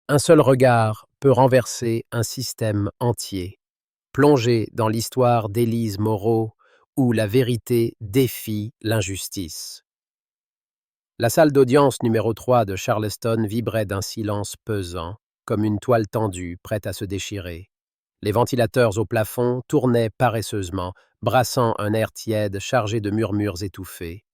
Un seul regard peut renverser un système entier. Plongez dans l'histoire d'Élise Moreau, où la vérité défie l'injustice. La salle d'audience numéro 3 de Charleston vibrait d'un silence pesant, comme une toile tendue prête à se déchirer. Les ventilateurs au plafond tournaient paresseusement, brassant un air tiède chargé de murmures étouffés.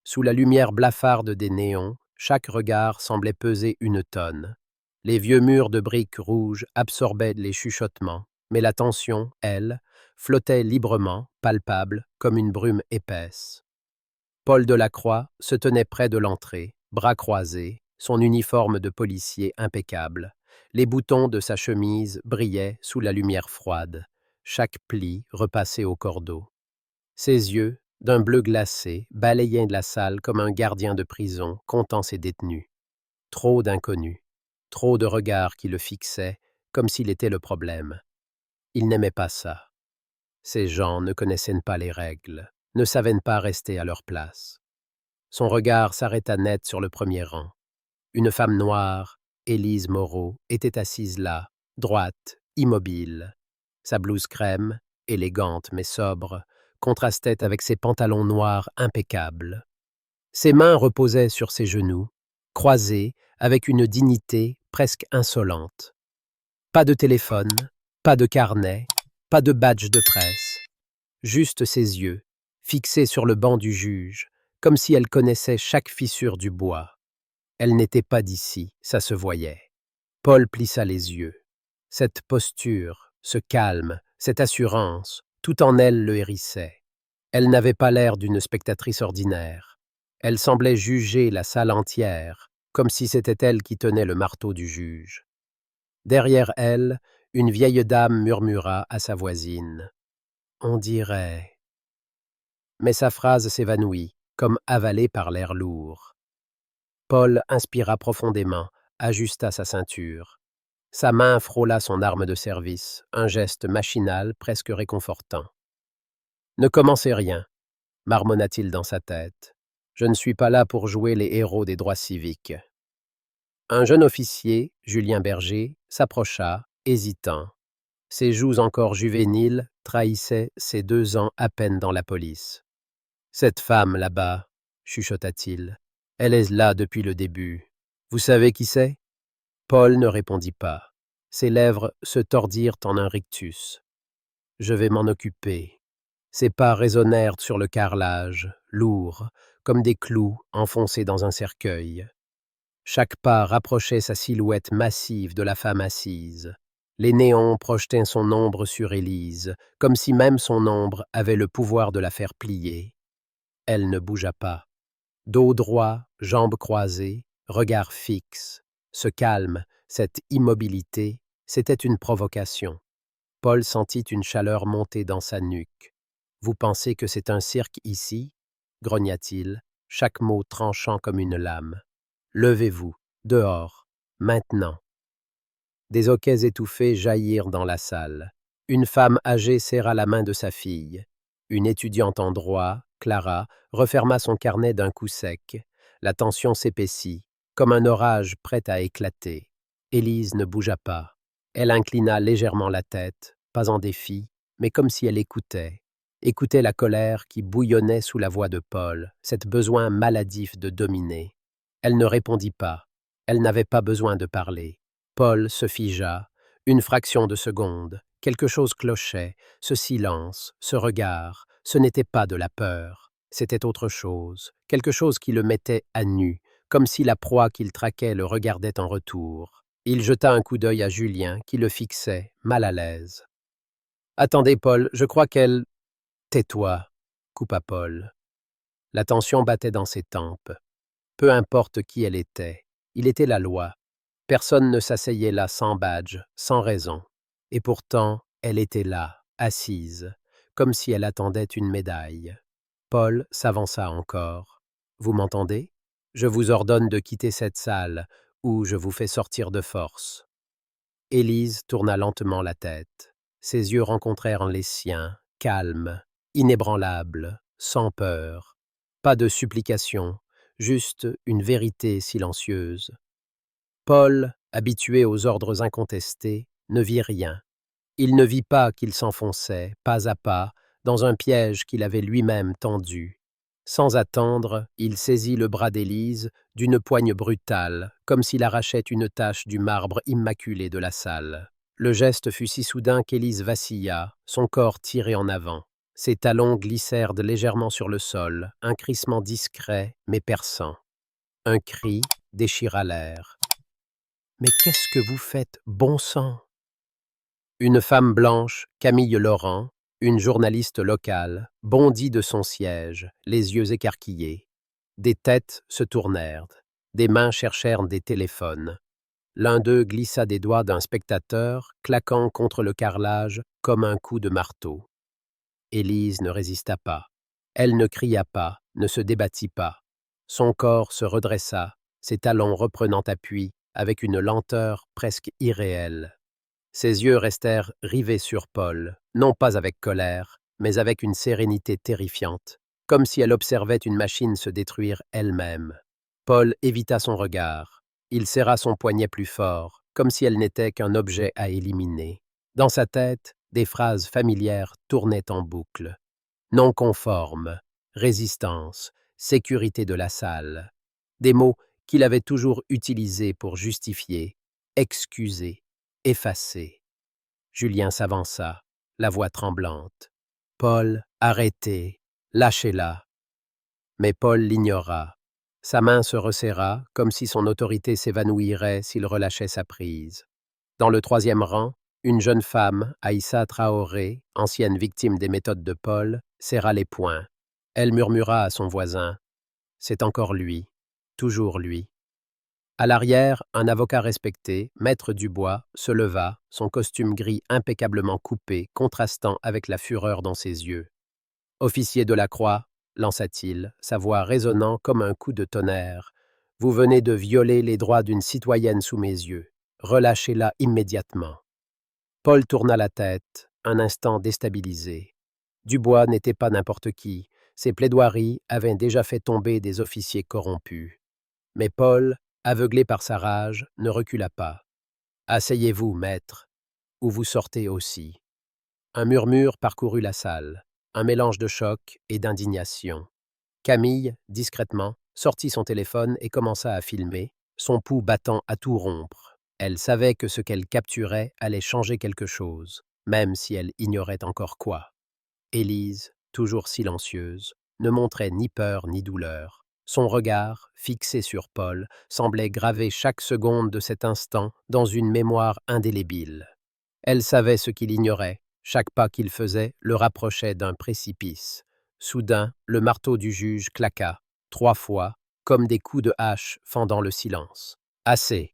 Sous la lumière blafarde des néons, chaque regard semblait peser une tonne. Les vieux murs de briques rouges absorbaient les chuchotements, mais la tension, elle, flottait librement, palpable, comme une brume épaisse. Paul Delacroix se tenait près de l'entrée, bras croisés, son uniforme de policier impeccable. Les boutons de sa chemise brillaient sous la lumière froide, chaque pli repassé au cordeau. Ses yeux, d'un bleu glacé, balayaient la salle comme un gardien de prison comptant ses détenus. Trop d'inconnus, trop de regards qui le fixaient, comme s'il était le problème. Il n'aimait pas ça. Ces gens ne connaissaient pas les règles, ne savaient pas rester à leur place. Son regard s'arrêta net sur le premier rang. Une femme noire, Élise Moreau, était assise là, droite, immobile. Sa blouse crème, élégante mais sobre, contrastait avec ses pantalons noirs impeccables. Ses mains reposaient sur ses genoux, croisées avec une dignité presque insolente. Pas de téléphone, pas de carnet, pas de badge de presse. Juste ses yeux, fixés sur le banc du juge, comme si elle connaissait chaque fissure du bois. Elle n'était pas d'ici, ça se voyait. Paul plissa les yeux. Cette posture, ce calme, cette assurance, tout en elle le hérissait. Elle n'avait pas l'air d'une spectatrice ordinaire. Elle semblait juger la salle entière, comme si c'était elle qui tenait le marteau du juge. Derrière elle, une vieille dame murmura à sa voisine. « On dirait… » Mais sa phrase s'évanouit, comme avalée par l'air lourd. Paul inspira profondément, ajusta sa ceinture. Sa main frôla son arme de service, un geste machinal presque réconfortant. « Ne commencez rien, marmonna-t-il dans sa tête. Je ne suis pas là pour jouer les héros des droits civiques. Un jeune officier, Julien Berger, s'approcha, hésitant. Ses joues encore juvéniles trahissaient ses 2 ans à peine dans la police. « Cette femme là-bas, chuchota-t-il, elle est là depuis le début. Vous savez qui c'est » Paul ne répondit pas. Ses lèvres se tordirent en un rictus. « Je vais m'en occuper. » Ses pas résonnèrent sur le carrelage, lourds, comme des clous enfoncés dans un cercueil. Chaque pas rapprochait sa silhouette massive de la femme assise. Les néons projetaient son ombre sur Élise, comme si même son ombre avait le pouvoir de la faire plier. Elle ne bougea pas. Dos droit, jambes croisées, regard fixe. Ce calme, cette immobilité, c'était une provocation. Paul sentit une chaleur monter dans sa nuque. « Vous pensez que c'est un cirque ici » grogna-t-il, chaque mot tranchant comme une lame. « Levez-vous, dehors, maintenant !» Des hoquets étouffés jaillirent dans la salle. Une femme âgée serra la main de sa fille. Une étudiante en droit, Clara, referma son carnet d'un coup sec. La tension s'épaissit, comme un orage prêt à éclater. Élise ne bougea pas. Elle inclina légèrement la tête, pas en défi, mais comme si elle écoutait. Écoutait la colère qui bouillonnait sous la voix de Paul, cet besoin maladif de dominer. Elle ne répondit pas. Elle n'avait pas besoin de parler. Paul se figea. Une fraction de seconde. Quelque chose clochait. Ce silence, ce regard, ce n'était pas de la peur. C'était autre chose. Quelque chose qui le mettait à nu, comme si la proie qu'il traquait le regardait en retour. Il jeta un coup d'œil à Julien, qui le fixait, mal à l'aise. « Attendez, Paul, je crois qu'elle… » « Tais-toi, » coupa Paul. La tension battait dans ses tempes. Peu importe qui elle était, il était la loi. Personne ne s'asseyait là sans badge, sans raison. Et pourtant, elle était là, assise, comme si elle attendait une médaille. Paul s'avança encore. « Vous m'entendez ? Je vous ordonne de quitter cette salle, ou je vous fais sortir de force. » Élise tourna lentement la tête. Ses yeux rencontrèrent les siens, calmes, inébranlables, sans peur. Pas de supplication, juste une vérité silencieuse. Paul habitué aux ordres incontestés, ne vit rien. Il ne vit pas qu'il s'enfonçait, pas à pas, dans un piège qu'il avait lui-même tendu. Sans attendre, il saisit le bras d'Élise d'une poigne brutale, comme s'il arrachait une tache du marbre immaculé de la salle. Le geste fut si soudain qu'Élise vacilla, son corps tiré en avant. Ses talons glissèrent légèrement sur le sol, un crissement discret mais perçant. Un cri déchira l'air. « Mais qu'est-ce que vous faites, bon sang ?» Une femme blanche, Camille Laurent, une journaliste locale, bondit de son siège, les yeux écarquillés. Des têtes se tournèrent, des mains cherchèrent des téléphones. L'un d'eux glissa des doigts d'un spectateur, claquant contre le carrelage comme un coup de marteau. Élise ne résista pas. Elle ne cria pas, ne se débattit pas. Son corps se redressa, ses talons reprenant appui, avec une lenteur presque irréelle. Ses yeux restèrent rivés sur Paul, non pas avec colère, mais avec une sérénité terrifiante, comme si elle observait une machine se détruire elle-même. Paul évita son regard. Il serra son poignet plus fort, comme si elle n'était qu'un objet à éliminer. Dans sa tête, des phrases familières tournaient en boucle. Non conforme, résistance, sécurité de la salle. Des mots qu'il avait toujours utilisés pour justifier, excuser, effacer. Julien s'avança, la voix tremblante. « Paul, arrêtez, lâchez-la. » Mais Paul l'ignora. Sa main se resserra, comme si son autorité s'évanouirait s'il relâchait sa prise. Dans le troisième rang, une jeune femme, Aïssa Traoré, ancienne victime des méthodes de Paul, serra les poings. Elle murmura à son voisin. « C'est encore lui, toujours lui. » À l'arrière, un avocat respecté, maître Dubois, se leva, son costume gris impeccablement coupé, contrastant avec la fureur dans ses yeux. « Officier de la Croix, lança-t-il, sa voix résonnant comme un coup de tonnerre, vous venez de violer les droits d'une citoyenne sous mes yeux. Relâchez-la immédiatement. » Paul tourna la tête, un instant déstabilisé. Dubois n'était pas n'importe qui, ses plaidoiries avaient déjà fait tomber des officiers corrompus. Mais Paul, aveuglé par sa rage, ne recula pas. « Asseyez-vous, maître, ou vous sortez aussi. » Un murmure parcourut la salle, un mélange de choc et d'indignation. Camille, discrètement, sortit son téléphone et commença à filmer, son pouls battant à tout rompre. Elle savait que ce qu'elle capturait allait changer quelque chose, même si elle ignorait encore quoi. Élise, toujours silencieuse, ne montrait ni peur ni douleur. Son regard, fixé sur Paul, semblait graver chaque seconde de cet instant dans une mémoire indélébile. Elle savait ce qu'il ignorait, chaque pas qu'il faisait le rapprochait d'un précipice. Soudain, le marteau du juge claqua, 3 fois, comme des coups de hache fendant le silence. « Assez !»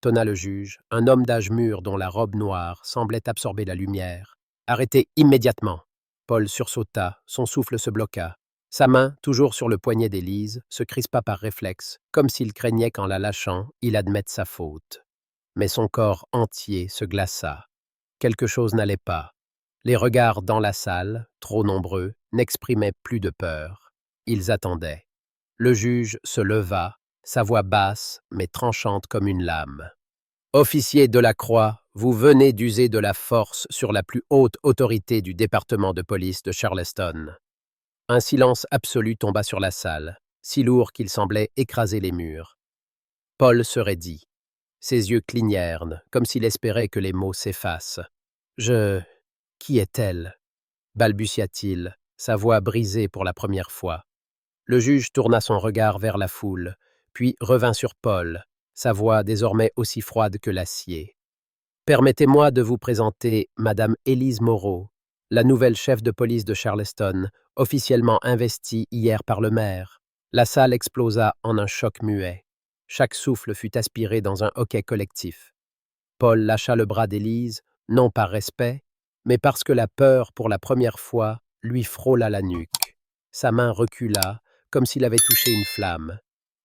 tonna le juge, un homme d'âge mûr dont la robe noire semblait absorber la lumière. « Arrêtez immédiatement !» Paul sursauta, son souffle se bloqua. Sa main, toujours sur le poignet d'Élise, se crispa par réflexe, comme s'il craignait qu'en la lâchant, il admette sa faute. Mais son corps entier se glaça. Quelque chose n'allait pas. Les regards dans la salle, trop nombreux, n'exprimaient plus de peur. Ils attendaient. Le juge se leva, sa voix basse, mais tranchante comme une lame. « Officier de la Croix, vous venez d'user de la force sur la plus haute autorité du département de police de Charleston. » Un silence absolu tomba sur la salle, si lourd qu'il semblait écraser les murs. Paul se raidit. Ses yeux clignèrent, comme s'il espérait que les mots s'effacent. « Qui est-elle » balbutia-t-il, sa voix brisée pour la première fois. Le juge tourna son regard vers la foule, puis revint sur Paul, sa voix désormais aussi froide que l'acier. « Permettez-moi de vous présenter Madame Élise Moreau, la nouvelle chef de police de Charleston, officiellement investie hier par le maire. » La salle explosa en un choc muet. Chaque souffle fut aspiré dans un hoquet collectif. Paul lâcha le bras d'Élise, non par respect, mais parce que la peur, pour la première fois, lui frôla la nuque. Sa main recula, comme s'il avait touché une flamme.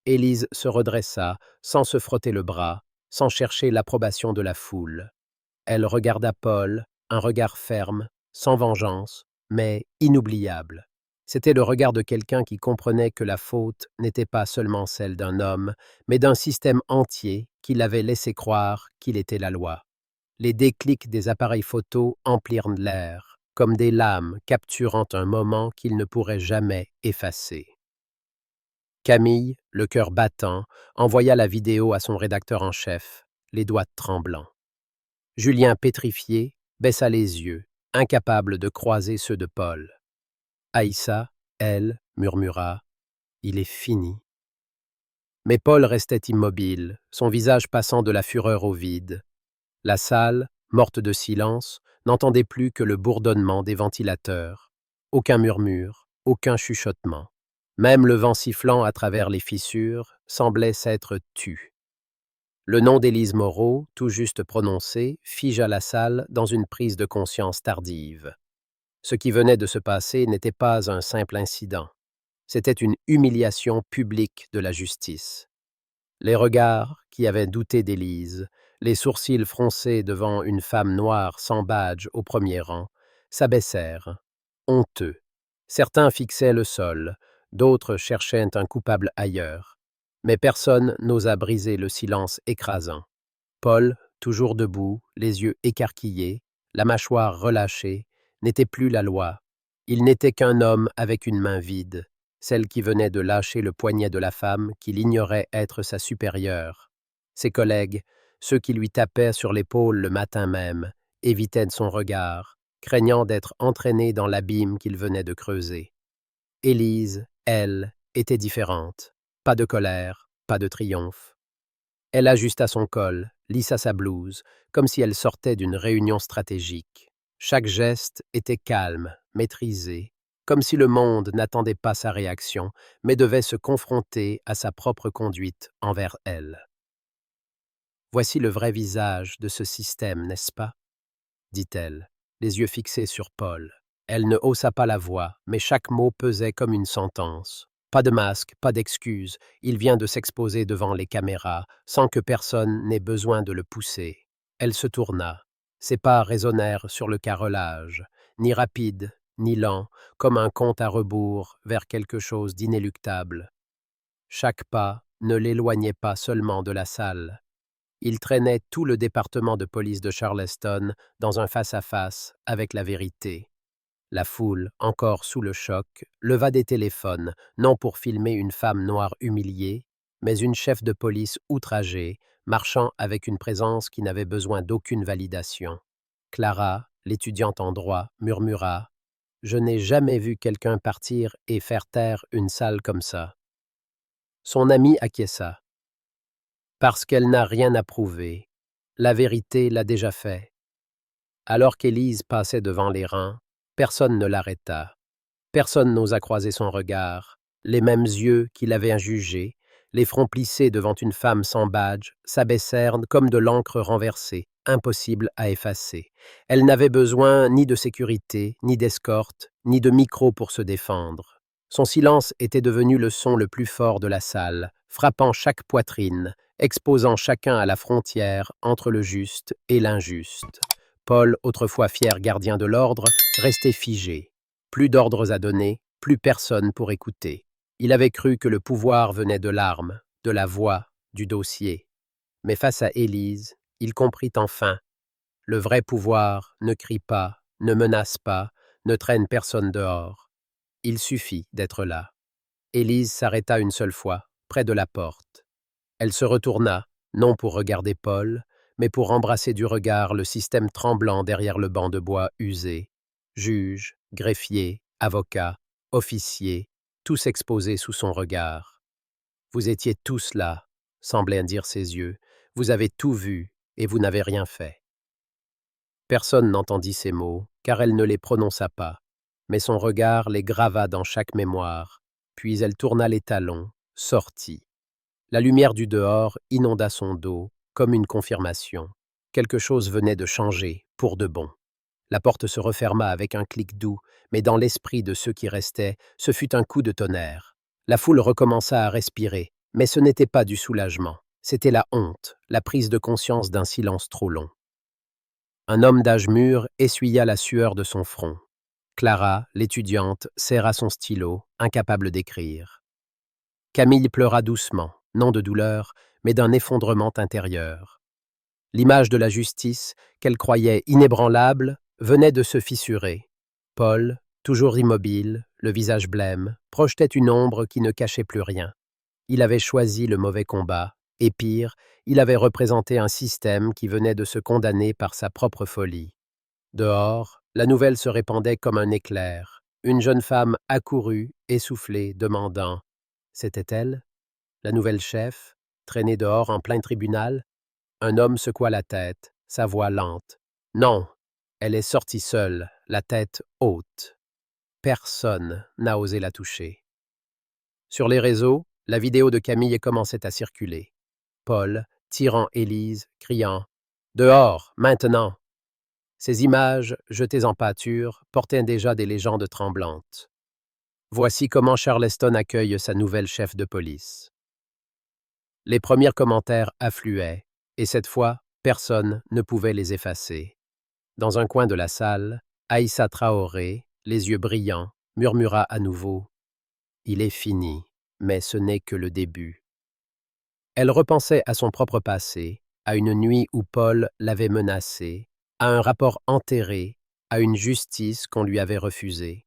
Élise se redressa, sans se frotter le bras, sans chercher l'approbation de la foule. Elle regarda Paul, un regard ferme, sans vengeance, mais inoubliable. C'était le regard de quelqu'un qui comprenait que la faute n'était pas seulement celle d'un homme, mais d'un système entier qui l'avait laissé croire qu'il était la loi. Les déclics des appareils photo emplirent l'air, comme des lames capturant un moment qu'ils ne pourraient jamais effacer. Camille, le cœur battant, envoya la vidéo à son rédacteur en chef, les doigts tremblants. Julien, pétrifié, baissa les yeux, incapable de croiser ceux de Paul. Aïssa, elle, murmura « Il est fini ». Mais Paul restait immobile, son visage passant de la fureur au vide. La salle, morte de silence, n'entendait plus que le bourdonnement des ventilateurs. Aucun murmure, aucun chuchotement. Même le vent sifflant à travers les fissures semblait s'être tu. Le nom d'Élise Moreau, tout juste prononcé, figea la salle dans une prise de conscience tardive. Ce qui venait de se passer n'était pas un simple incident. C'était une humiliation publique de la justice. Les regards qui avaient douté d'Élise, les sourcils froncés devant une femme noire sans badge au premier rang, s'abaissèrent, honteux. Certains fixaient le sol, d'autres cherchaient un coupable ailleurs. Mais personne n'osa briser le silence écrasant. Paul, toujours debout, les yeux écarquillés, la mâchoire relâchée, n'était plus la loi. Il n'était qu'un homme avec une main vide, celle qui venait de lâcher le poignet de la femme qu'il ignorait être sa supérieure. Ses collègues, ceux qui lui tapaient sur l'épaule le matin même, évitaient son regard, craignant d'être entraînés dans l'abîme qu'il venait de creuser. Élise, elle, était différente. Pas de colère, pas de triomphe. Elle ajusta son col, lissa sa blouse, comme si elle sortait d'une réunion stratégique. Chaque geste était calme, maîtrisé, comme si le monde n'attendait pas sa réaction, mais devait se confronter à sa propre conduite envers elle. « Voici le vrai visage de ce système, n'est-ce pas ?» dit-elle, les yeux fixés sur Paul. Elle ne haussa pas la voix, mais chaque mot pesait comme une sentence. Pas de masque, pas d'excuse, il vient de s'exposer devant les caméras, sans que personne n'ait besoin de le pousser. Elle se tourna. Ses pas résonnèrent sur le carrelage, ni rapide, ni lent, comme un compte à rebours vers quelque chose d'inéluctable. Chaque pas ne l'éloignait pas seulement de la salle. Il traînait tout le département de police de Charleston dans un face-à-face avec la vérité. La foule, encore sous le choc, leva des téléphones, non pour filmer une femme noire humiliée, mais une chef de police outragée, marchant avec une présence qui n'avait besoin d'aucune validation. Clara, l'étudiante en droit, murmura « Je n'ai jamais vu quelqu'un partir et faire taire une salle comme ça. » Son amie acquiesça. Parce qu'elle n'a rien à prouver. La vérité l'a déjà fait. Alors qu'Élise passait devant les rangs, personne ne l'arrêta. Personne n'osa croiser son regard. Les mêmes yeux qui l'avaient jugé, les fronts plissés devant une femme sans badge, s'abaissèrent comme de l'encre renversée, impossible à effacer. Elle n'avait besoin ni de sécurité, ni d'escorte, ni de micro pour se défendre. Son silence était devenu le son le plus fort de la salle, frappant chaque poitrine, exposant chacun à la frontière entre le juste et l'injuste. Paul, autrefois fier gardien de l'ordre, restait figé. Plus d'ordres à donner, plus personne pour écouter. Il avait cru que le pouvoir venait de l'arme, de la voix, du dossier. Mais face à Élise, il comprit enfin. Le vrai pouvoir ne crie pas, ne menace pas, ne traîne personne dehors. Il suffit d'être là. Élise s'arrêta une seule fois, près de la porte. Elle se retourna, non pour regarder Paul, mais pour embrasser du regard le système tremblant derrière le banc de bois usé. Juge, greffier, avocat, officier, tous exposés sous son regard. Vous étiez tous là, semblaient dire ses yeux. Vous avez tout vu et vous n'avez rien fait. Personne n'entendit ces mots, car elle ne les prononça pas, mais son regard les grava dans chaque mémoire, puis elle tourna les talons, sortit. La lumière du dehors inonda son dos, comme une confirmation. Quelque chose venait de changer, pour de bon. La porte se referma avec un clic doux, mais dans l'esprit de ceux qui restaient, ce fut un coup de tonnerre. La foule recommença à respirer, mais ce n'était pas du soulagement. C'était la honte, la prise de conscience d'un silence trop long. Un homme d'âge mûr essuya la sueur de son front. Clara, l'étudiante, serra son stylo, incapable d'écrire. Camille pleura doucement, non de douleur, mais d'un effondrement intérieur. L'image de la justice, qu'elle croyait inébranlable, venait de se fissurer. Paul, toujours immobile, le visage blême, projetait une ombre qui ne cachait plus rien. Il avait choisi le mauvais combat, et pire, il avait représenté un système qui venait de se condamner par sa propre folie. Dehors, la nouvelle se répandait comme un éclair. Une jeune femme accourut, essoufflée, demandant « C'était elle ?» La nouvelle chef, traînée dehors en plein tribunal. Un homme secoua la tête, sa voix lente. « Non, elle est sortie seule, la tête haute. Personne n'a osé la toucher. » Sur les réseaux, la vidéo de Camille commençait à circuler. Paul, tirant Élise, criant « Dehors, maintenant !» Ces images, jetées en pâture, portaient déjà des légendes tremblantes. Voici comment Charleston accueille sa nouvelle chef de police. Les premiers commentaires affluaient, et cette fois, personne ne pouvait les effacer. Dans un coin de la salle, Aïssa Traoré, les yeux brillants, murmura à nouveau « Il est fini, mais ce n'est que le début. » Elle repensait à son propre passé, à une nuit où Paul l'avait menacée, à un rapport enterré, à une justice qu'on lui avait refusée.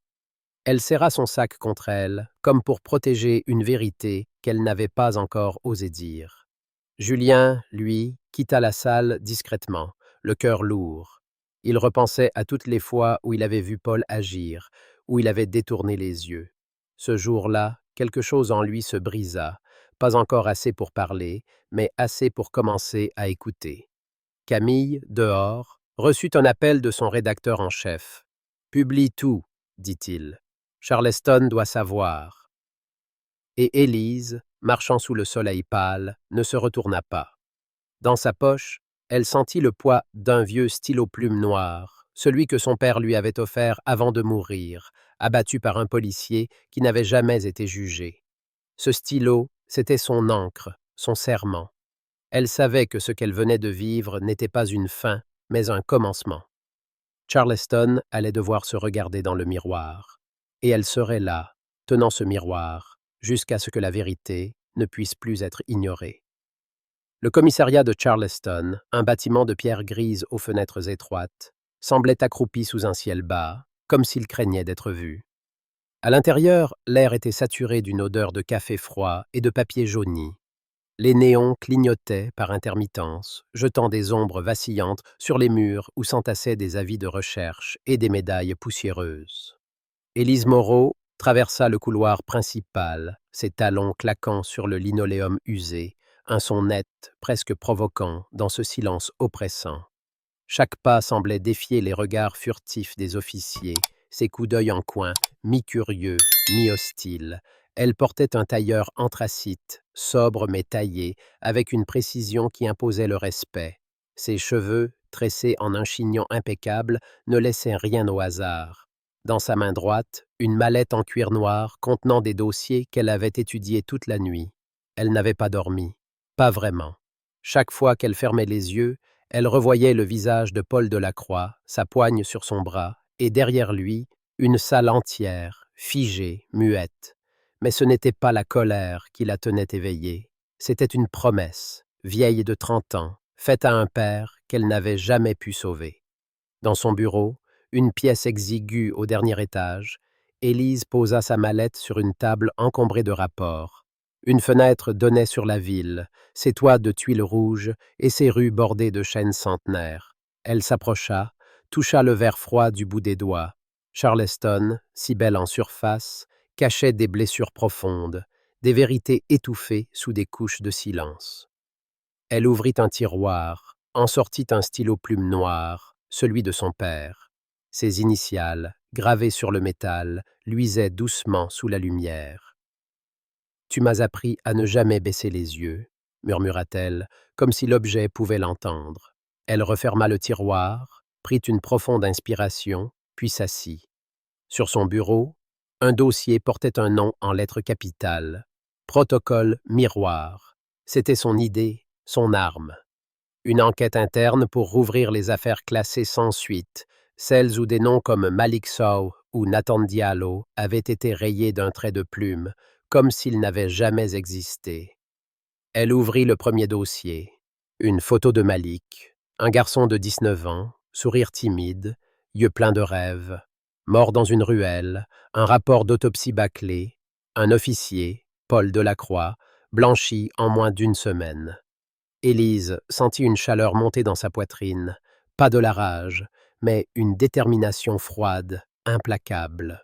Elle serra son sac contre elle, comme pour protéger une vérité qu'elle n'avait pas encore osé dire. Julien, lui, quitta la salle discrètement, le cœur lourd. Il repensait à toutes les fois où il avait vu Paul agir, où il avait détourné les yeux. Ce jour-là, quelque chose en lui se brisa, pas encore assez pour parler, mais assez pour commencer à écouter. Camille, dehors, reçut un appel de son rédacteur en chef. « Publie tout, dit-il. Charleston doit savoir. » Et Élise, marchant sous le soleil pâle, ne se retourna pas. Dans sa poche, elle sentit le poids d'un vieux stylo-plume noir, celui que son père lui avait offert avant de mourir, abattu par un policier qui n'avait jamais été jugé. Ce stylo, c'était son encre, son serment. Elle savait que ce qu'elle venait de vivre n'était pas une fin, mais un commencement. Charleston allait devoir se regarder dans le miroir, et elle serait là, tenant ce miroir, jusqu'à ce que la vérité ne puisse plus être ignorée. Le commissariat de Charleston, un bâtiment de pierre grise aux fenêtres étroites, semblait accroupi sous un ciel bas, comme s'il craignait d'être vu. À l'intérieur, l'air était saturé d'une odeur de café froid et de papier jauni. Les néons clignotaient par intermittence, jetant des ombres vacillantes sur les murs où s'entassaient des avis de recherche et des médailles poussiéreuses. Élise Moreau traversa le couloir principal, ses talons claquant sur le linoléum usé, un son net, presque provoquant, dans ce silence oppressant. Chaque pas semblait défier les regards furtifs des officiers, ses coups d'œil en coin, mi-curieux, mi-hostiles. Elle portait un tailleur anthracite, sobre mais taillé, avec une précision qui imposait le respect. Ses cheveux, tressés en un chignon impeccable, ne laissaient rien au hasard. Dans sa main droite, une mallette en cuir noir contenant des dossiers qu'elle avait étudiés toute la nuit. Elle n'avait pas dormi. Pas vraiment. Chaque fois qu'elle fermait les yeux, elle revoyait le visage de Paul Delacroix, sa poigne sur son bras, et derrière lui, une salle entière, figée, muette. Mais ce n'était pas la colère qui la tenait éveillée. C'était une promesse, vieille de 30 ans, faite à un père qu'elle n'avait jamais pu sauver. Dans son bureau, une pièce exiguë au dernier étage, Élise posa sa mallette sur une table encombrée de rapports. Une fenêtre donnait sur la ville, ses toits de tuiles rouges et ses rues bordées de chênes centenaires. Elle s'approcha, toucha le verre froid du bout des doigts. Charleston, si belle en surface, cachait des blessures profondes, des vérités étouffées sous des couches de silence. Elle ouvrit un tiroir, en sortit un stylo-plume noir, celui de son père. Ses initiales, gravées sur le métal, luisaient doucement sous la lumière. « Tu m'as appris à ne jamais baisser les yeux », murmura-t-elle, comme si l'objet pouvait l'entendre. Elle referma le tiroir, prit une profonde inspiration, puis s'assit. Sur son bureau, un dossier portait un nom en lettres capitales. Protocole Miroir. C'était son idée, son arme. Une enquête interne pour rouvrir les affaires classées sans suite, celles où des noms comme Malik Sow où Nathan Diallo avait été rayé d'un trait de plume, comme s'il n'avait jamais existé. Elle ouvrit le premier dossier. Une photo de Malik, un garçon de 19 ans, sourire timide, yeux pleins de rêves, mort dans une ruelle, un rapport d'autopsie bâclé, un officier, Paul Delacroix, blanchi en moins d'une semaine. Élise sentit une chaleur monter dans sa poitrine, pas de la rage, mais une détermination froide, implacable.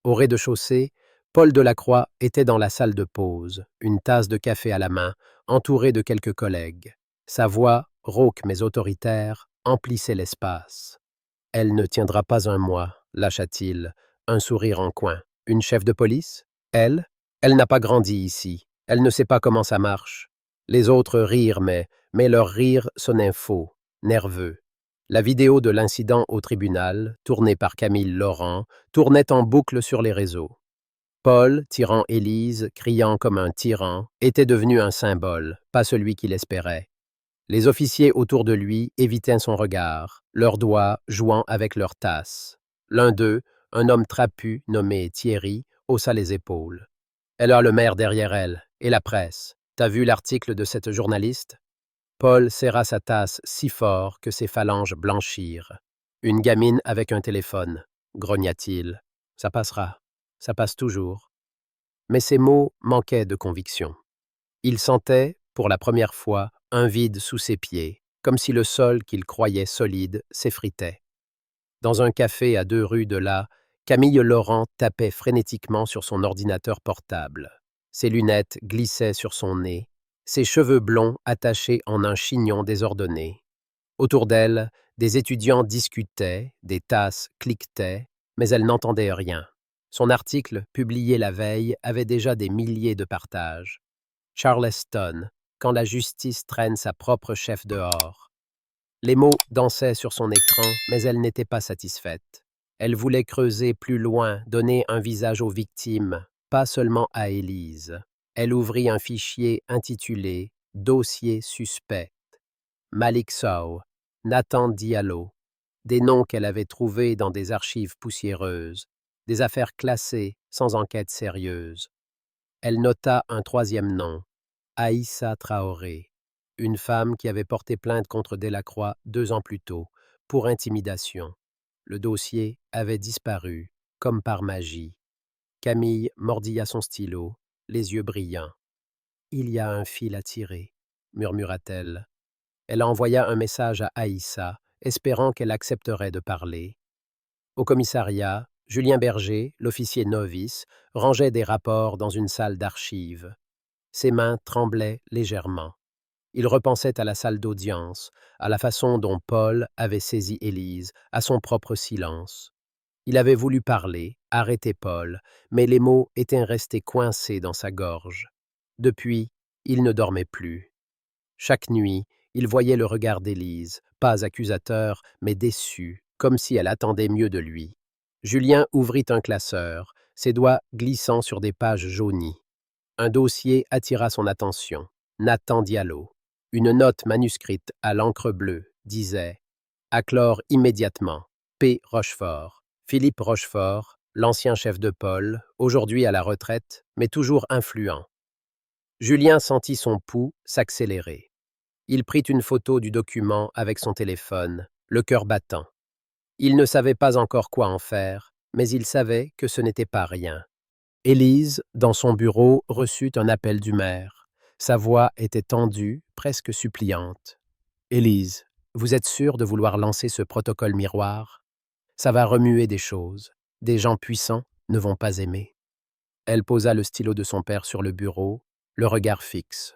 Au rez-de-chaussée, Paul Delacroix était dans la salle de pause, une tasse de café à la main, entouré de quelques collègues. Sa voix, rauque mais autoritaire, emplissait l'espace. « Elle ne tiendra pas un mois, lâcha-t-il, un sourire en coin. Une chef de police? Elle? Elle n'a pas grandi ici. Elle ne sait pas comment ça marche. » Les autres rirent, mais leur rire sonnait faux, nerveux. La vidéo de l'incident au tribunal, tournée par Camille Laurent, tournait en boucle sur les réseaux. Paul, tirant Élise, criant comme un tyran, était devenu un symbole, pas celui qu'il espérait. Les officiers autour de lui évitaient son regard, leurs doigts jouant avec leurs tasses. L'un d'eux, un homme trapu nommé Thierry, haussa les épaules. « Elle a le maire derrière elle, et la presse. T'as vu l'article de cette journaliste ?» Paul serra sa tasse si fort que ses phalanges blanchirent. « Une gamine avec un téléphone, » grogna-t-il. « Ça passera. Ça passe toujours. » Mais ces mots manquaient de conviction. Il sentait, pour la première fois, un vide sous ses pieds, comme si le sol qu'il croyait solide s'effritait. Dans un café à 2 rues de là, Camille Laurent tapait frénétiquement sur son ordinateur portable. Ses lunettes glissaient sur son nez, ses cheveux blonds attachés en un chignon désordonné. Autour d'elle, des étudiants discutaient, des tasses cliquetaient, mais elle n'entendait rien. Son article, publié la veille, avait déjà des milliers de partages. Charleston, quand la justice traîne sa propre chef dehors. Les mots dansaient sur son écran, mais elle n'était pas satisfaite. Elle voulait creuser plus loin, donner un visage aux victimes, pas seulement à Élise. Elle ouvrit un fichier intitulé « Dossier suspect ». Malik Sow, Nathan Diallo, des noms qu'elle avait trouvés dans des archives poussiéreuses, des affaires classées sans enquête sérieuse. Elle nota un troisième nom, Aïssa Traoré, une femme qui avait porté plainte contre Delacroix 2 ans plus tôt, pour intimidation. Le dossier avait disparu, comme par magie. Camille mordilla son stylo, les yeux brillants. « Il y a un fil à tirer », murmura-t-elle. Elle envoya un message à Aïssa, espérant qu'elle accepterait de parler. Au commissariat, Julien Berger, l'officier novice, rangeait des rapports dans une salle d'archives. Ses mains tremblaient légèrement. Il repensait à la salle d'audience, à la façon dont Paul avait saisi Élise, à son propre silence. Il avait voulu parler, arrêter Paul, mais les mots étaient restés coincés dans sa gorge. Depuis, il ne dormait plus. Chaque nuit, il voyait le regard d'Élise, pas accusateur, mais déçu, comme si elle attendait mieux de lui. Julien ouvrit un classeur, ses doigts glissant sur des pages jaunies. Un dossier attira son attention. Nathan Diallo. Une note manuscrite à l'encre bleue disait « Acclore immédiatement. P. Rochefort. Philippe Rochefort, l'ancien chef de Paul, aujourd'hui à la retraite, mais toujours influent. » Julien sentit son pouls s'accélérer. Il prit une photo du document avec son téléphone, le cœur battant. Il ne savait pas encore quoi en faire, mais il savait que ce n'était pas rien. Élise, dans son bureau, reçut un appel du maire. Sa voix était tendue, presque suppliante. « Élise, vous êtes sûre de vouloir lancer ce protocole miroir? Ça va remuer des choses. Des gens puissants ne vont pas aimer. » Elle posa le stylo de son père sur le bureau, le regard fixe.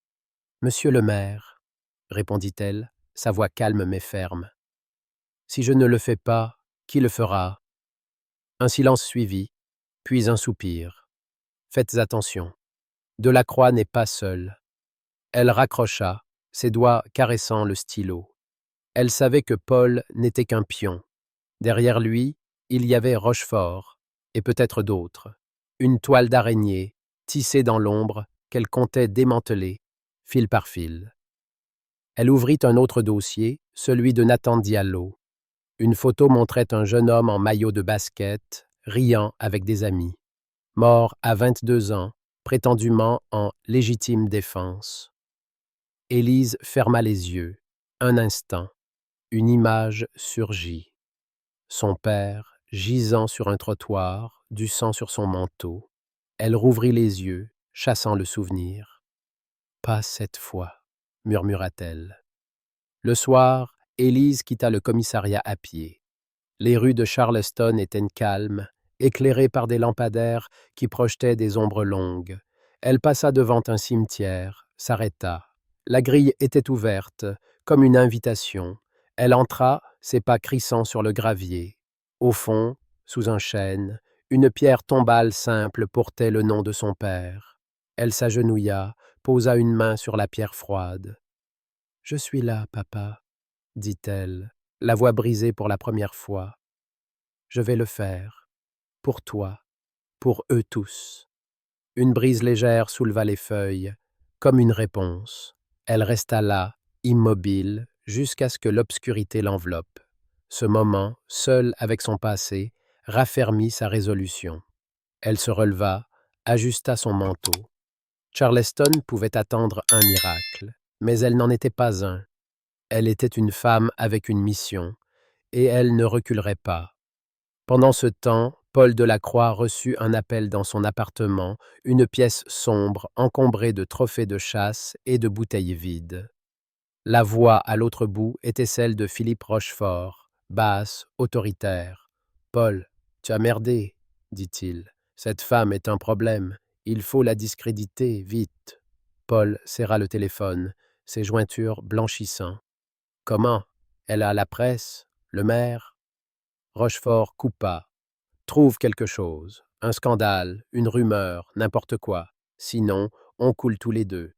« Monsieur le maire, » répondit-elle, sa voix calme mais ferme. « Si je ne le fais pas, qui le fera ?» Un silence suivit, puis un soupir. « Faites attention. Delacroix n'est pas seul. » Elle raccrocha, ses doigts caressant le stylo. Elle savait que Paul n'était qu'un pion. Derrière lui, il y avait Rochefort, et peut-être d'autres. Une toile d'araignée, tissée dans l'ombre, qu'elle comptait démanteler, fil par fil. Elle ouvrit un autre dossier, celui de Nathan Diallo. Une photo montrait un jeune homme en maillot de basket, riant avec des amis. Mort à 22 ans, prétendument en légitime défense. Élise ferma les yeux. Un instant, une image surgit. Son père, gisant sur un trottoir, du sang sur son manteau. Elle rouvrit les yeux, chassant le souvenir. « Pas cette fois », murmura-t-elle. Le soir, Élise quitta le commissariat à pied. Les rues de Charleston étaient calmes, éclairées par des lampadaires qui projetaient des ombres longues. Elle passa devant un cimetière, s'arrêta. La grille était ouverte, comme une invitation. Elle entra, ses pas crissant sur le gravier. Au fond, sous un chêne, une pierre tombale simple portait le nom de son père. Elle s'agenouilla, posa une main sur la pierre froide. « Je suis là, papa, » dit-elle, la voix brisée pour la première fois. « Je vais le faire. Pour toi. Pour eux tous. » Une brise légère souleva les feuilles, comme une réponse. Elle resta là, immobile, jusqu'à ce que l'obscurité l'enveloppe. Ce moment, seule avec son passé, raffermit sa résolution. Elle se releva, ajusta son manteau. Charleston pouvait attendre un miracle, mais elle n'en était pas un. Elle était une femme avec une mission, et elle ne reculerait pas. Pendant ce temps, Paul Delacroix reçut un appel dans son appartement, une pièce sombre encombrée de trophées de chasse et de bouteilles vides. La voix à l'autre bout était celle de Philippe Rochefort, basse, autoritaire. « Paul, tu as merdé, dit-il. Cette femme est un problème. Il faut la discréditer, vite. » Paul serra le téléphone, ses jointures blanchissant. « Comment? Elle a la presse? Le maire? » Rochefort coupa. « Trouve quelque chose. Un scandale, une rumeur, n'importe quoi. Sinon, on coule tous les deux. »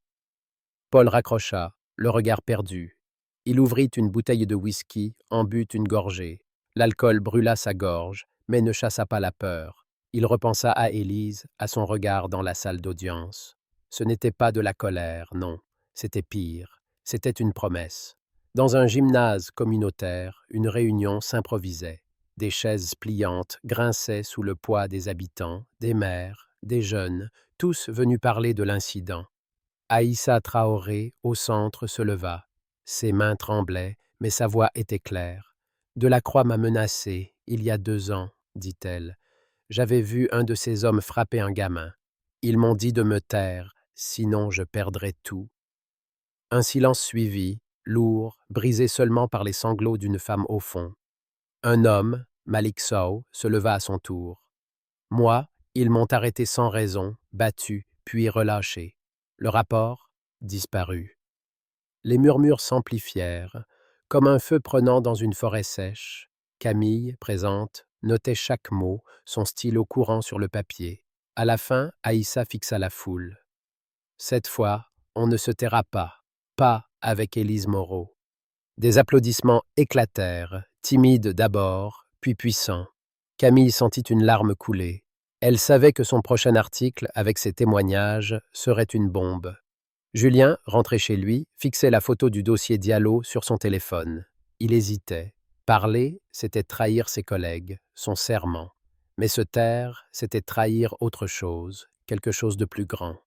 Paul raccrocha, le regard perdu. Il ouvrit une bouteille de whisky, en but une gorgée. L'alcool brûla sa gorge, mais ne chassa pas la peur. Il repensa à Élise, à son regard dans la salle d'audience. Ce n'était pas de la colère, non. C'était pire. C'était une promesse. Dans un gymnase communautaire, une réunion s'improvisait. Des chaises pliantes grinçaient sous le poids des habitants, des mères, des jeunes, tous venus parler de l'incident. Aïssa Traoré, au centre, se leva. Ses mains tremblaient, mais sa voix était claire. « Delacroix m'a menacé, il y a 2 ans, dit-elle. J'avais vu un de ces hommes frapper un gamin. Ils m'ont dit de me taire, sinon je perdrais tout. » Un silence suivit, lourd, brisé seulement par les sanglots d'une femme au fond. Un homme, Malik Sow, se leva à son tour. « Moi, ils m'ont arrêté sans raison, battu, puis relâché. Le rapport disparut. » Les murmures s'amplifièrent, comme un feu prenant dans une forêt sèche. Camille, présente, notait chaque mot, son stylo courant sur le papier. À la fin, Aïssa fixa la foule. « Cette fois, on ne se taira pas avec Élise Moreau. » Des applaudissements éclatèrent, timides d'abord, puis puissants. Camille sentit une larme couler. Elle savait que son prochain article, avec ses témoignages, serait une bombe. Julien, rentré chez lui, fixait la photo du dossier Diallo sur son téléphone. Il hésitait. Parler, c'était trahir ses collègues, son serment. Mais se taire, c'était trahir autre chose, quelque chose de plus grand.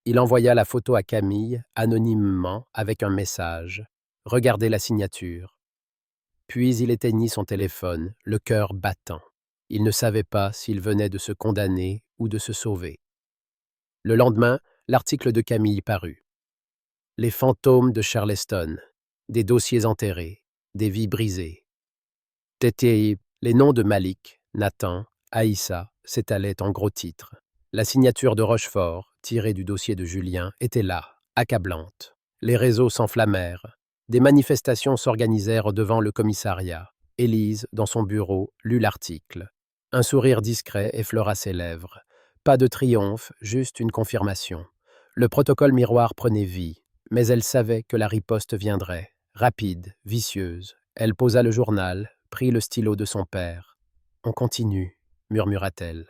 Il envoya la photo à Camille, anonymement, avec un message. « Regardez la signature. » Puis il éteignit son téléphone, le cœur battant. Il ne savait pas s'il venait de se condamner ou de se sauver. Le lendemain, l'article de Camille parut. Les fantômes de Charleston, des dossiers enterrés, des vies brisées. Tété, les noms de Malik, Nathan, Aïssa s'étalaient en gros titres. La signature de Rochefort, tirée du dossier de Julien, était là, accablante. Les réseaux s'enflammèrent. Des manifestations s'organisèrent devant le commissariat. Élise, dans son bureau, lut l'article. Un sourire discret effleura ses lèvres. Pas de triomphe, juste une confirmation. Le protocole miroir prenait vie, mais elle savait que la riposte viendrait, rapide, vicieuse. Elle posa le journal, prit le stylo de son père. « On continue », murmura-t-elle.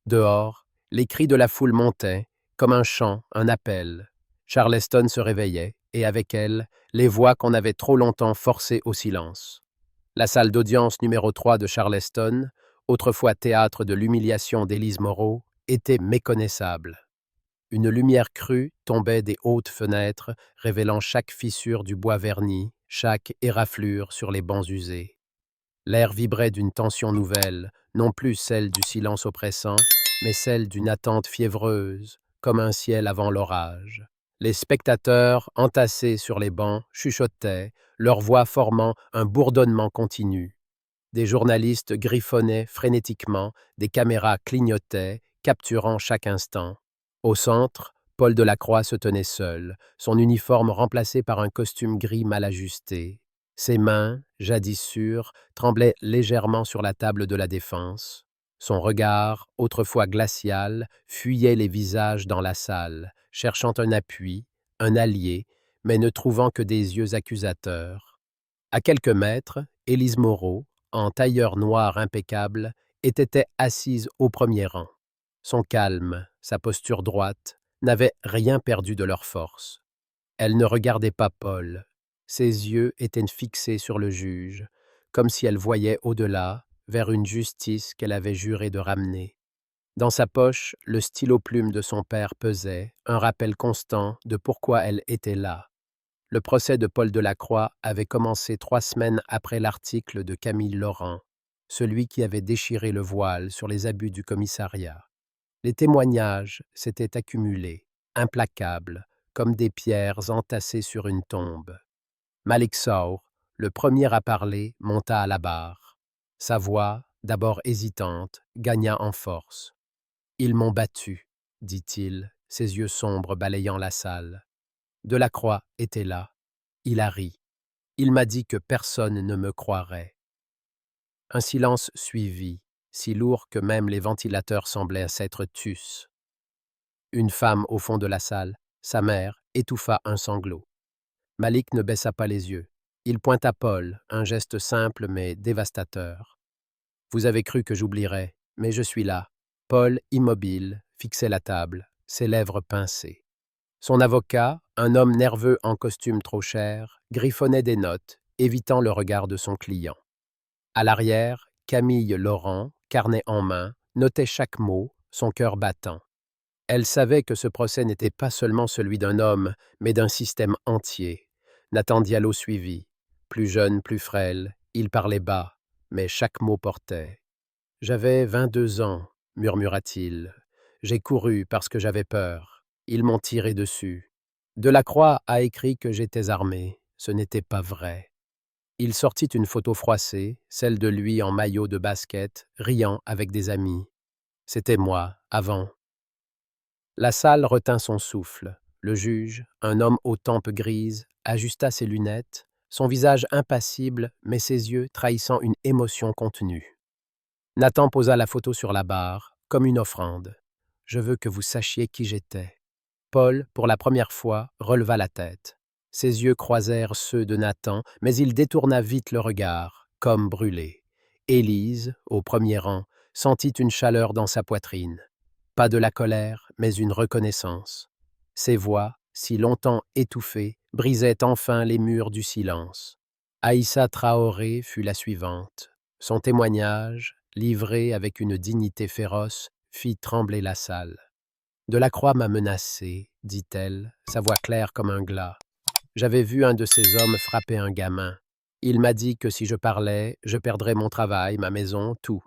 Dehors, les cris de la foule montaient, comme un chant, un appel. Charleston se réveillait, et avec elle, les voix qu'on avait trop longtemps forcées au silence. La salle d'audience numéro 3 de Charleston, autrefois théâtre de l'humiliation d'Élise Moreau, était méconnaissable. Une lumière crue tombait des hautes fenêtres, révélant chaque fissure du bois verni, chaque éraflure sur les bancs usés. L'air vibrait d'une tension nouvelle, non plus celle du silence oppressant, mais celle d'une attente fiévreuse, comme un ciel avant l'orage. Les spectateurs, entassés sur les bancs, chuchotaient, leurs voix formant un bourdonnement continu. Des journalistes griffonnaient frénétiquement, des caméras clignotaient, capturant chaque instant. Au centre, Paul Delacroix se tenait seul, son uniforme remplacé par un costume gris mal ajusté. Ses mains, jadis sûres, tremblaient légèrement sur la table de la défense. Son regard, autrefois glacial, fuyait les visages dans la salle, cherchant un appui, un allié, mais ne trouvant que des yeux accusateurs. À quelques mètres, Élise Moreau, en tailleur noir impeccable, était assise au premier rang. Son calme, sa posture droite, n'avaient rien perdu de leur force. Elle ne regardait pas Paul. Ses yeux étaient fixés sur le juge, comme si elle voyait au-delà, vers une justice qu'elle avait juré de ramener. Dans sa poche, le stylo-plume de son père pesait, un rappel constant de pourquoi elle était là. Le procès de Paul Delacroix avait commencé 3 semaines après l'article de Camille Laurent, celui qui avait déchiré le voile sur les abus du commissariat. Les témoignages s'étaient accumulés, implacables, comme des pierres entassées sur une tombe. Malik Sow, le premier à parler, monta à la barre. Sa voix, d'abord hésitante, gagna en force. « Ils m'ont battu, » dit-il, ses yeux sombres balayant la salle. Delacroix était là. Il a ri. Il m'a dit que personne ne me croirait. Un silence suivit, si lourd que même les ventilateurs semblaient s'être tus. Une femme au fond de la salle, sa mère, étouffa un sanglot. Malik ne baissa pas les yeux. Il pointa Paul, un geste simple mais dévastateur. « Vous avez cru que j'oublierais, mais je suis là. » Paul, immobile, fixait la table, ses lèvres pincées. Son avocat, un homme nerveux en costume trop cher, griffonnait des notes, évitant le regard de son client. À l'arrière, Camille Laurent, carnet en main, notait chaque mot, son cœur battant. Elle savait que ce procès n'était pas seulement celui d'un homme, mais d'un système entier. Nathan Diallo suivit. Plus jeune, plus frêle, il parlait bas, mais chaque mot portait. « J'avais 22 ans, murmura-t-il. J'ai couru parce que j'avais peur. Ils m'ont tiré dessus. Delacroix a écrit que j'étais armé. Ce n'était pas vrai. » Il sortit une photo froissée, celle de lui en maillot de basket, riant avec des amis. C'était moi, avant. La salle retint son souffle. Le juge, un homme aux tempes grises, ajusta ses lunettes, son visage impassible, mais ses yeux trahissant une émotion contenue. Nathan posa la photo sur la barre, comme une offrande. « Je veux que vous sachiez qui j'étais. » Paul, pour la première fois, releva la tête. Ses yeux croisèrent ceux de Nathan, mais il détourna vite le regard, comme brûlé. Élise, au premier rang, sentit une chaleur dans sa poitrine. Pas de la colère, mais une reconnaissance. Ses voix, si longtemps étouffées, brisaient enfin les murs du silence. Aïssa Traoré fut la suivante. Son témoignage, livré avec une dignité féroce, fit trembler la salle. « Delacroix m'a menacé, dit-elle, sa voix claire comme un glas. J'avais vu un de ces hommes frapper un gamin. Il m'a dit que si je parlais, je perdrais mon travail, ma maison, tout. »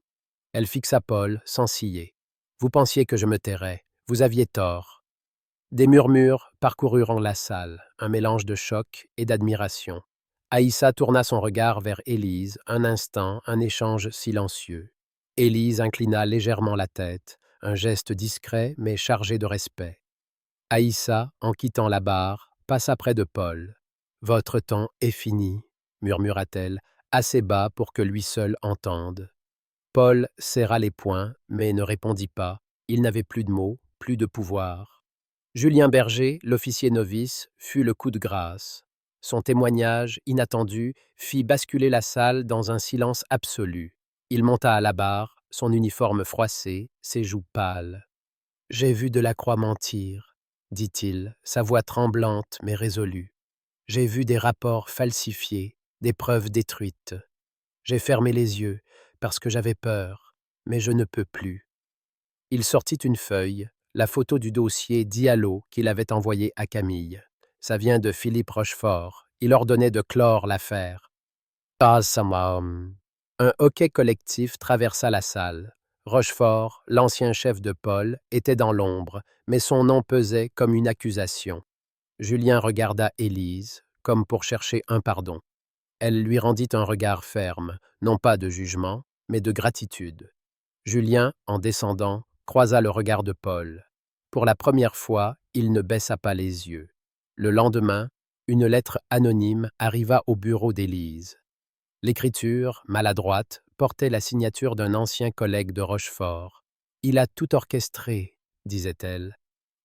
Elle fixa Paul, sans ciller. « Vous pensiez que je me tairais. Vous aviez tort. » Des murmures parcoururent la salle, un mélange de choc et d'admiration. Aïssa tourna son regard vers Élise, un instant, un échange silencieux. Élise inclina légèrement la tête, un geste discret mais chargé de respect. Aïssa, en quittant la barre, passa près de Paul. « Votre temps est fini, » murmura-t-elle, assez bas pour que lui seul entende. Paul serra les poings, mais ne répondit pas. Il n'avait plus de mots, plus de pouvoir. Julien Berger, l'officier novice, fut le coup de grâce. Son témoignage, inattendu, fit basculer la salle dans un silence absolu. Il monta à la barre, son uniforme froissé, ses joues pâles. « J'ai vu Delacroix mentir, » dit-il, sa voix tremblante mais résolue. « J'ai vu des rapports falsifiés, des preuves détruites. J'ai fermé les yeux parce que j'avais peur. mais je ne peux plus. Il sortit une feuille, la photo du dossier Diallo qu'il avait envoyé à Camille. Ça vient de Philippe Rochefort. Il ordonnait de clore l'affaire. Ah, ça m'a... Un hoquet collectif traversa la salle. Rochefort, l'ancien chef de Paul, était dans l'ombre, mais son nom pesait comme une accusation. Julien regarda Élise, comme pour chercher un pardon. Elle lui rendit un regard ferme, non pas de jugement, mais de gratitude. Julien, en descendant, croisa le regard de Paul. Pour la première fois, il ne baissa pas les yeux. Le lendemain, une lettre anonyme arriva au bureau d'Élise. L'écriture, maladroite, portait la signature d'un ancien collègue de Rochefort. « Il a tout orchestré », disait-elle.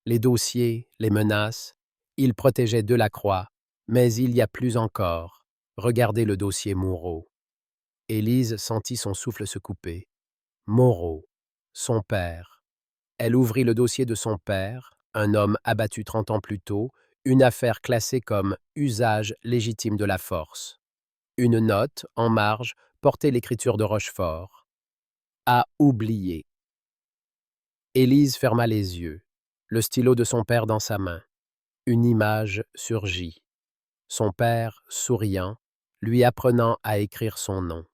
Les dossiers, les menaces, il protégeait Delacroix, mais il y a plus encore. Regardez le dossier Moreau. Élise sentit son souffle se couper. Moreau, son père. Elle ouvrit le dossier de son père, un homme abattu 30 ans plus tôt, une affaire classée comme usage légitime de la force. Une note, en marge, portait l'écriture de Rochefort. À oublier. Élise ferma les yeux, le stylo de son père dans sa main. Une image surgit. Son père, souriant, lui apprenant à écrire son nom.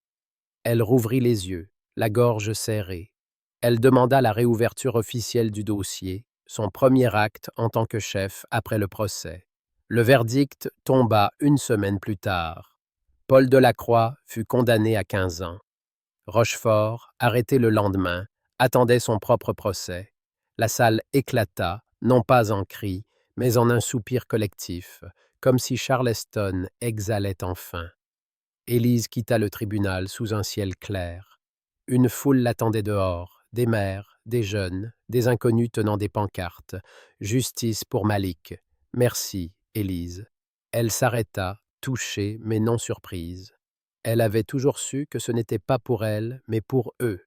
Elle rouvrit les yeux, la gorge serrée. Elle demanda la réouverture officielle du dossier, son premier acte en tant que chef après le procès. Le verdict tomba une semaine plus tard. Paul Delacroix fut condamné à 15 ans. Rochefort, arrêté le lendemain, attendait son propre procès. La salle éclata, non pas en cris, mais en un soupir collectif, comme si Charleston exhalait enfin. Élise quitta le tribunal sous un ciel clair. Une foule l'attendait dehors, des mères, des jeunes, des inconnus tenant des pancartes. « Justice pour Malik. Merci, Élise. » Elle s'arrêta, touchée mais non surprise. Elle avait toujours su que ce n'était pas pour elle, mais pour eux.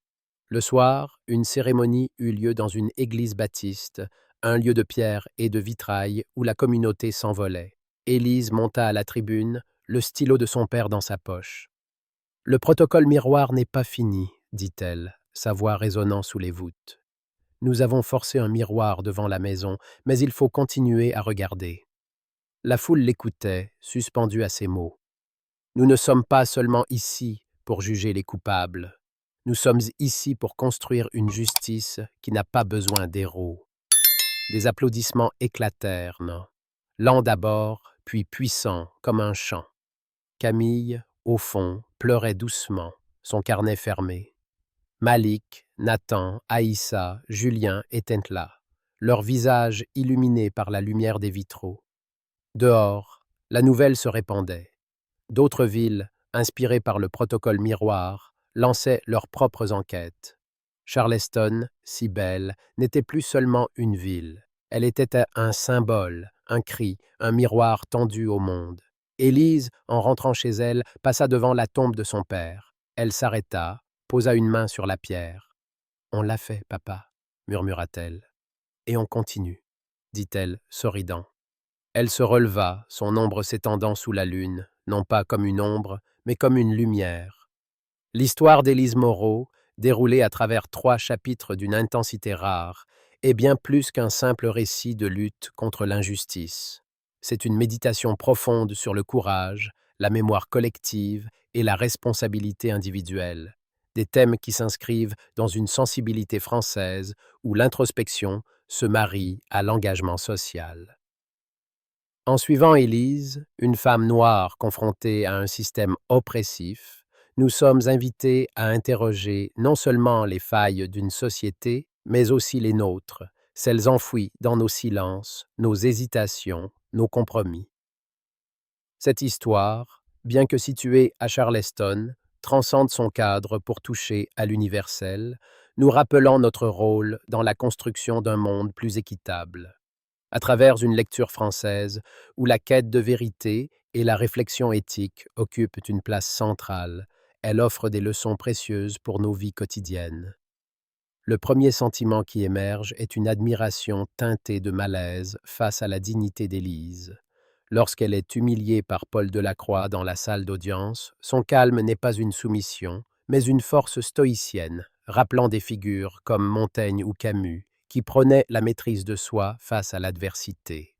Le soir, une cérémonie eut lieu dans une église baptiste, un lieu de pierre et de vitrail où la communauté s'envolait. Élise monta à la tribune, le stylo de son père dans sa poche. « Le protocole miroir n'est pas fini, dit-elle, sa voix résonnant sous les voûtes. Nous avons forcé un miroir devant la maison, mais il faut continuer à regarder. » La foule l'écoutait, suspendue à ces mots. « Nous ne sommes pas seulement ici pour juger les coupables. Nous sommes ici pour construire une justice qui n'a pas besoin d'héros. » Des applaudissements éclatèrent, non? Lents d'abord, puis puissants comme un chant. Camille, au fond, pleurait doucement, son carnet fermé. Malik, Nathan, Aïssa, Julien étaient là, leurs visages illuminés par la lumière des vitraux. Dehors, la nouvelle se répandait. D'autres villes, inspirées par le protocole miroir, lançaient leurs propres enquêtes. Charleston, si belle, n'était plus seulement une ville. Elle était un symbole, un cri, un miroir tendu au monde. Élise, en rentrant chez elle, passa devant la tombe de son père. Elle s'arrêta, posa une main sur la pierre. « On l'a fait, papa, » murmura-t-elle. « Et on continue, » dit-elle, sorridant. Elle se releva, son ombre s'étendant sous la lune, non pas comme une ombre, mais comme une lumière. L'histoire d'Élise Moreau, déroulée à travers 3 chapitres d'une intensité rare, est bien plus qu'un simple récit de lutte contre l'injustice. C'est une méditation profonde sur le courage, la mémoire collective et la responsabilité individuelle, des thèmes qui s'inscrivent dans une sensibilité française où l'introspection se marie à l'engagement social. En suivant Élise, une femme noire confrontée à un système oppressif, nous sommes invités à interroger non seulement les failles d'une société, mais aussi les nôtres, celles enfouies dans nos silences, nos hésitations, nos compromis. Cette histoire, bien que située à Charleston, transcende son cadre pour toucher à l'universel, nous rappelant notre rôle dans la construction d'un monde plus équitable. À travers une lecture française où la quête de vérité et la réflexion éthique occupent une place centrale, elle offre des leçons précieuses pour nos vies quotidiennes. Le premier sentiment qui émerge est une admiration teintée de malaise face à la dignité d'Élise. Lorsqu'elle est humiliée par Paul Delacroix dans la salle d'audience, son calme n'est pas une soumission, mais une force stoïcienne, rappelant des figures comme Montaigne ou Camus, qui prenaient la maîtrise de soi face à l'adversité.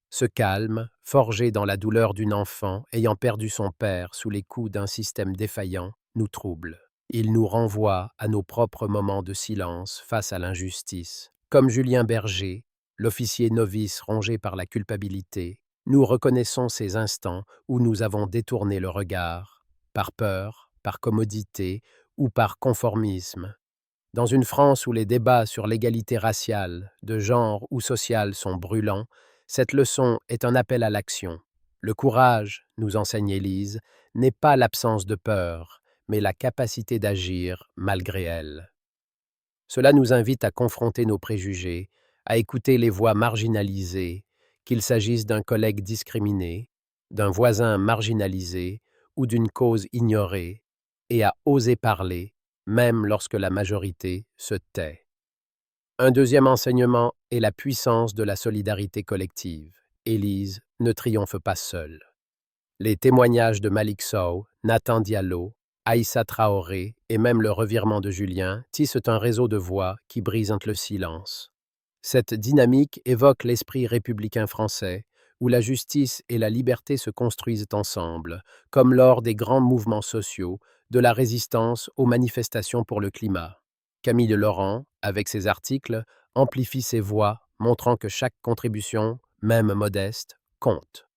Ce calme, forgé dans la douleur d'une enfant ayant perdu son père sous les coups d'un système défaillant, nous trouble. Il nous renvoie à nos propres moments de silence face à l'injustice. Comme Julien Berger, l'officier novice rongé par la culpabilité, nous reconnaissons ces instants où nous avons détourné le regard, par peur, par commodité ou par conformisme. Dans une France où les débats sur l'égalité raciale, de genre ou sociale sont brûlants, cette leçon est un appel à l'action. Le courage, nous enseigne Élise, n'est pas l'absence de peur, mais la capacité d'agir malgré elle. Cela nous invite à confronter nos préjugés, à écouter les voix marginalisées, qu'il s'agisse d'un collègue discriminé, d'un voisin marginalisé ou d'une cause ignorée, et à oser parler, même lorsque la majorité se tait. Un deuxième enseignement est la puissance de la solidarité collective. Élise ne triomphe pas seule. Les témoignages de Malik Sow, Nathan Diallo, Aïssa Traoré et même le revirement de Julien tissent un réseau de voix qui brisent le silence. Cette dynamique évoque l'esprit républicain français, où la justice et la liberté se construisent ensemble, comme lors des grands mouvements sociaux, de la résistance aux manifestations pour le climat. Camille Laurent, avec ses articles, amplifie ces voix, montrant que chaque contribution, même modeste, compte.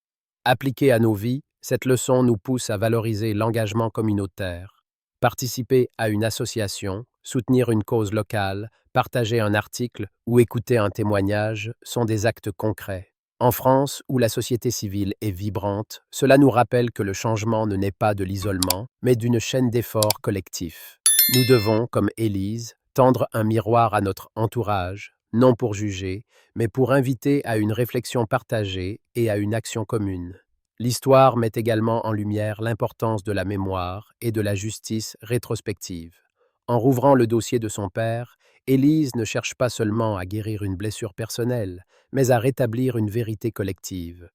Appliquée à nos vies, cette leçon nous pousse à valoriser l'engagement communautaire. Participer à une association, soutenir une cause locale, partager un article ou écouter un témoignage sont des actes concrets. En France, où la société civile est vibrante, cela nous rappelle que le changement ne naît pas de l'isolement, mais d'une chaîne d'efforts collectifs. Nous devons, comme Élise, tendre un miroir à notre entourage, non pour juger, mais pour inviter à une réflexion partagée et à une action commune. L'histoire met également en lumière l'importance de la mémoire et de la justice rétrospective. En rouvrant le dossier de son père, Élise ne cherche pas seulement à guérir une blessure personnelle, mais à rétablir une vérité collective.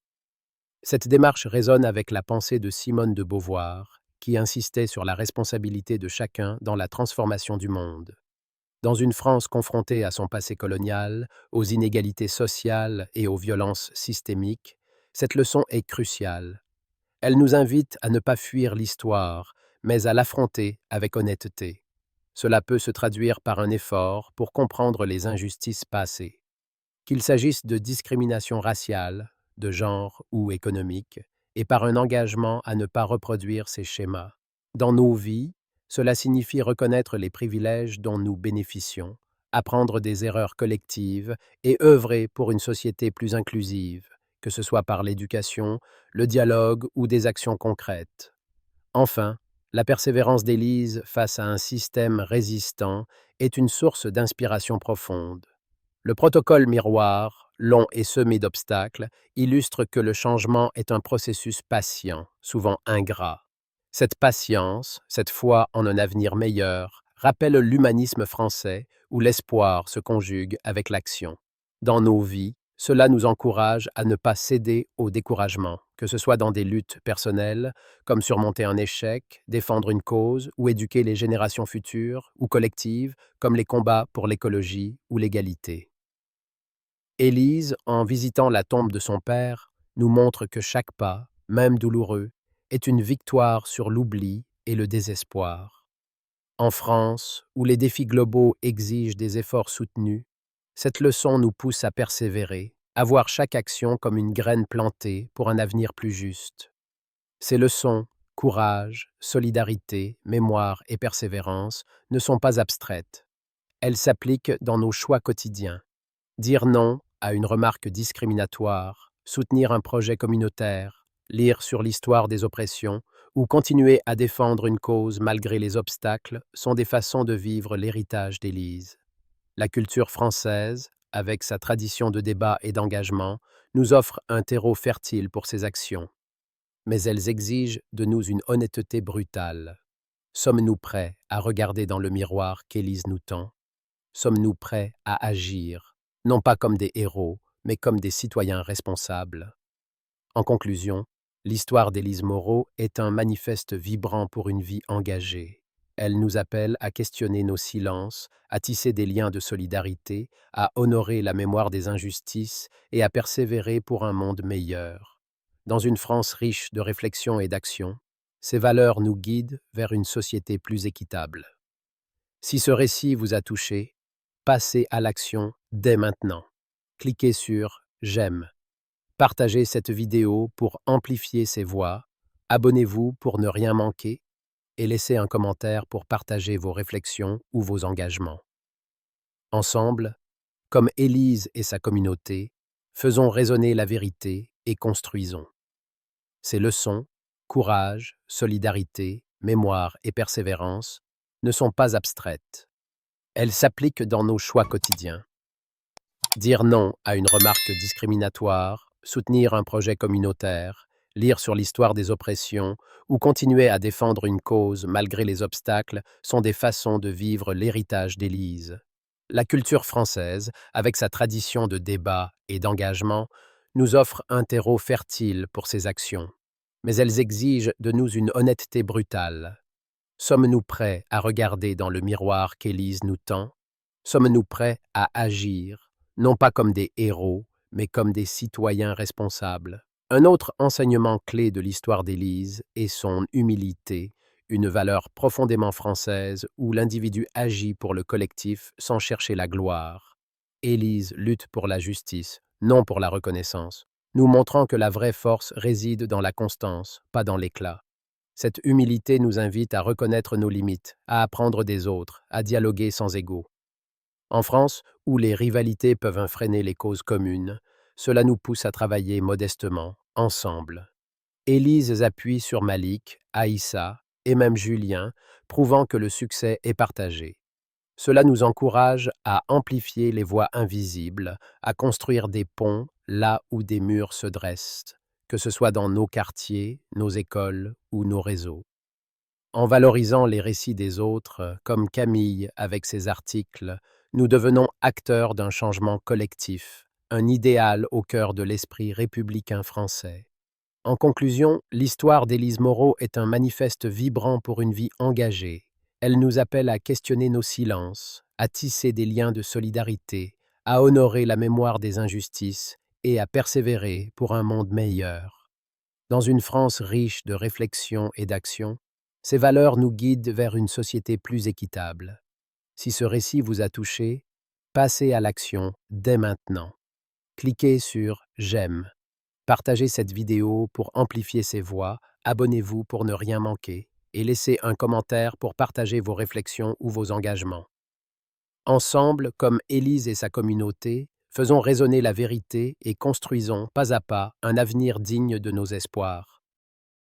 Cette démarche résonne avec la pensée de Simone de Beauvoir, qui insistait sur la responsabilité de chacun dans la transformation du monde. Dans une France confrontée à son passé colonial, aux inégalités sociales et aux violences systémiques, cette leçon est cruciale. Elle nous invite à ne pas fuir l'histoire, mais à l'affronter avec honnêteté. Cela peut se traduire par un effort pour comprendre les injustices passées. Qu'il s'agisse de discrimination raciale, de genre ou économique, et par un engagement à ne pas reproduire ces schémas. Dans nos vies, cela signifie reconnaître les privilèges dont nous bénéficions, apprendre des erreurs collectives et œuvrer pour une société plus inclusive, que ce soit par l'éducation, le dialogue ou des actions concrètes. Enfin, la persévérance d'Élise face à un système résistant est une source d'inspiration profonde. Le protocole miroir, long et semé d'obstacles, illustre que le changement est un processus patient, souvent ingrat. Cette patience, cette foi en un avenir meilleur, rappelle l'humanisme français où l'espoir se conjugue avec l'action. Dans nos vies, cela nous encourage à ne pas céder au découragement, que ce soit dans des luttes personnelles, comme surmonter un échec, défendre une cause ou éduquer les générations futures, ou collectives, comme les combats pour l'écologie ou l'égalité. Élise, en visitant la tombe de son père, nous montre que chaque pas, même douloureux, est une victoire sur l'oubli et le désespoir. En France, où les défis globaux exigent des efforts soutenus, cette leçon nous pousse à persévérer, à voir chaque action comme une graine plantée pour un avenir plus juste. Ces leçons, courage, solidarité, mémoire et persévérance, ne sont pas abstraites. Elles s'appliquent dans nos choix quotidiens. Dire non à une remarque discriminatoire, soutenir un projet communautaire, lire sur l'histoire des oppressions ou continuer à défendre une cause malgré les obstacles sont des façons de vivre l'héritage d'Élise. La culture française, avec sa tradition de débat et d'engagement, nous offre un terreau fertile pour ces actions. Mais elles exigent de nous une honnêteté brutale. Sommes-nous prêts à regarder dans le miroir qu'Élise nous tend? Sommes-nous prêts à agir, non pas comme des héros, mais comme des citoyens responsables? En conclusion, l'histoire d'Élise Moreau est un manifeste vibrant pour une vie engagée. Elle nous appelle à questionner nos silences, à tisser des liens de solidarité, à honorer la mémoire des injustices et à persévérer pour un monde meilleur. Dans une France riche de réflexion et d'action, ces valeurs nous guident vers une société plus équitable. Si ce récit vous a touché, passez à l'action dès maintenant. Cliquez sur J'aime. Partagez cette vidéo pour amplifier ses voix. Abonnez-vous pour ne rien manquer et laissez un commentaire pour partager vos réflexions ou vos engagements. Ensemble, comme Élise et sa communauté, faisons résonner la vérité et construisons. Ces leçons, courage, solidarité, mémoire et persévérance, ne sont pas abstraites. Elles s'appliquent dans nos choix quotidiens. Dire non à une remarque discriminatoire, soutenir un projet communautaire, lire sur l'histoire des oppressions ou continuer à défendre une cause malgré les obstacles sont des façons de vivre l'héritage d'Élise. La culture française, avec sa tradition de débat et d'engagement, nous offre un terreau fertile pour ces actions. Mais elles exigent de nous une honnêteté brutale. Sommes-nous prêts à regarder dans le miroir qu'Élise nous tend? Sommes-nous prêts à agir, non pas comme des héros, mais comme des citoyens responsables? Un autre enseignement clé de l'histoire d'Élise est son humilité, une valeur profondément française où l'individu agit pour le collectif sans chercher la gloire. Élise lutte pour la justice, non pour la reconnaissance, nous montrant que la vraie force réside dans la constance, pas dans l'éclat. Cette humilité nous invite à reconnaître nos limites, à apprendre des autres, à dialoguer sans ego. En France, où les rivalités peuvent freiner les causes communes, cela nous pousse à travailler modestement, ensemble. Élise appuie sur Malik, Aïssa et même Julien, prouvant que le succès est partagé. Cela nous encourage à amplifier les voix invisibles, à construire des ponts là où des murs se dressent, que ce soit dans nos quartiers, nos écoles ou nos réseaux. En valorisant les récits des autres, comme Camille avec ses articles, nous devenons acteurs d'un changement collectif, un idéal au cœur de l'esprit républicain français. En conclusion, l'histoire d'Élise Moreau est un manifeste vibrant pour une vie engagée. Elle nous appelle à questionner nos silences, à tisser des liens de solidarité, à honorer la mémoire des injustices et à persévérer pour un monde meilleur. Dans une France riche de réflexion et d'action, ces valeurs nous guident vers une société plus équitable. Si ce récit vous a touché, passez à l'action dès maintenant. Cliquez sur J'aime. Partagez cette vidéo pour amplifier ses voix, abonnez-vous pour ne rien manquer et laissez un commentaire pour partager vos réflexions ou vos engagements. Ensemble, comme Élise et sa communauté, faisons résonner la vérité et construisons pas à pas un avenir digne de nos espoirs.